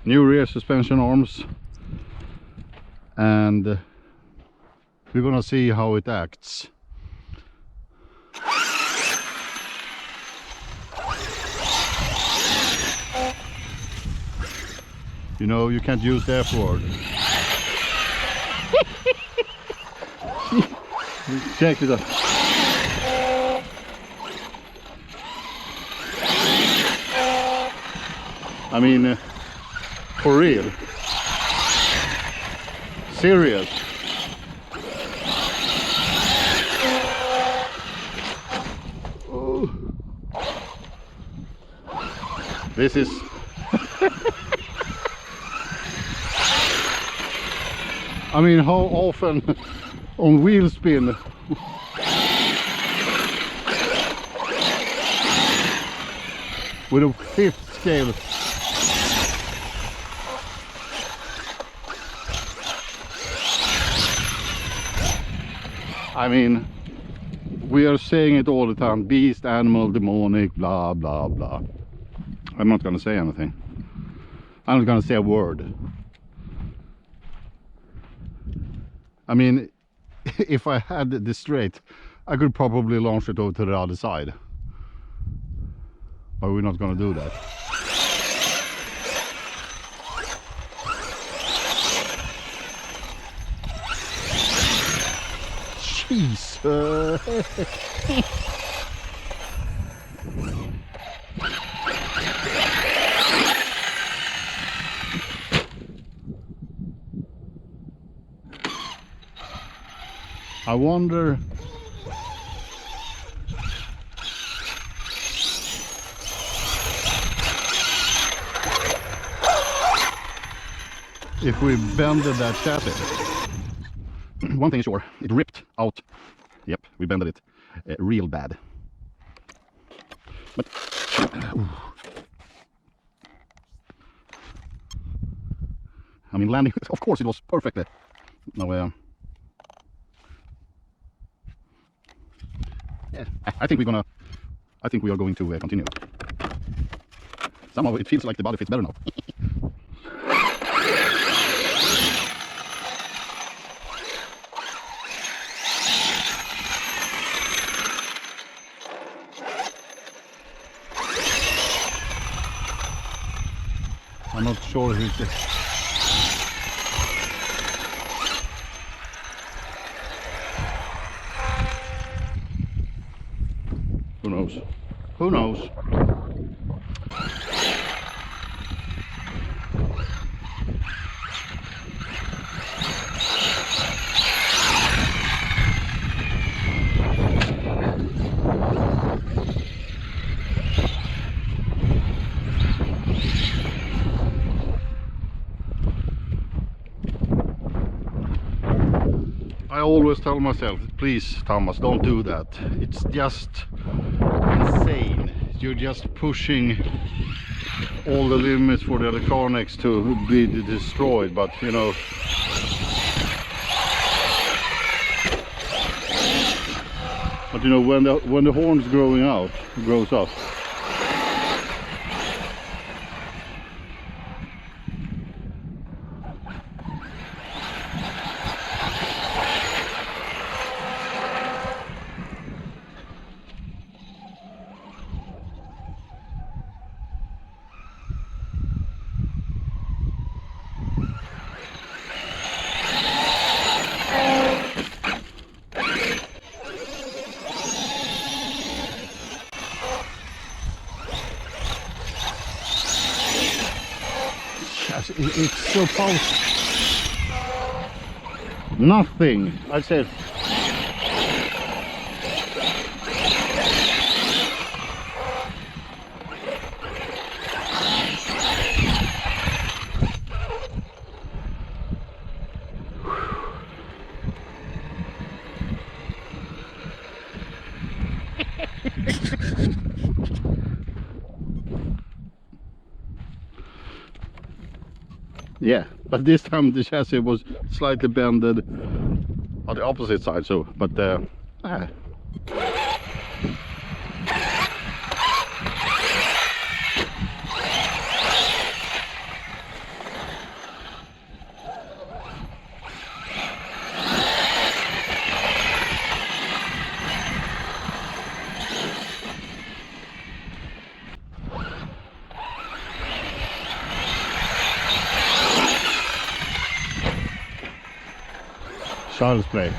New rear suspension arms, and we're gonna see how it acts. You know, you can't use the F word. Check this out. I mean, for real. Serious. Oh. This is I mean, how often on wheel spin with a 5th scale. I mean, we are saying it all the time: beast, animal, demonic, blah blah blah. I'm not gonna say anything. I'm not gonna say a word. I mean, if I had this straight, I could probably launch it over to the other side. But we're not gonna do that. Jeez. I wonder if we bended that chassis. One thing is sure, it ripped out. Yep, we bended it real bad. But I mean, landing, of course it was perfectly. No, yeah, I think we are going to continue. Somehow it feels like the body fits better now. I'm not sure if it's... Who knows? Who knows? I always tell myself, please Thomas, don't do that. It's just insane. You're just pushing all the limits for the electronics to be destroyed, but you know, when the horn's grows up. It's so powerful. Nothing, I said. Yeah, but this time the chassis was slightly bended on the opposite side, so, but child's play.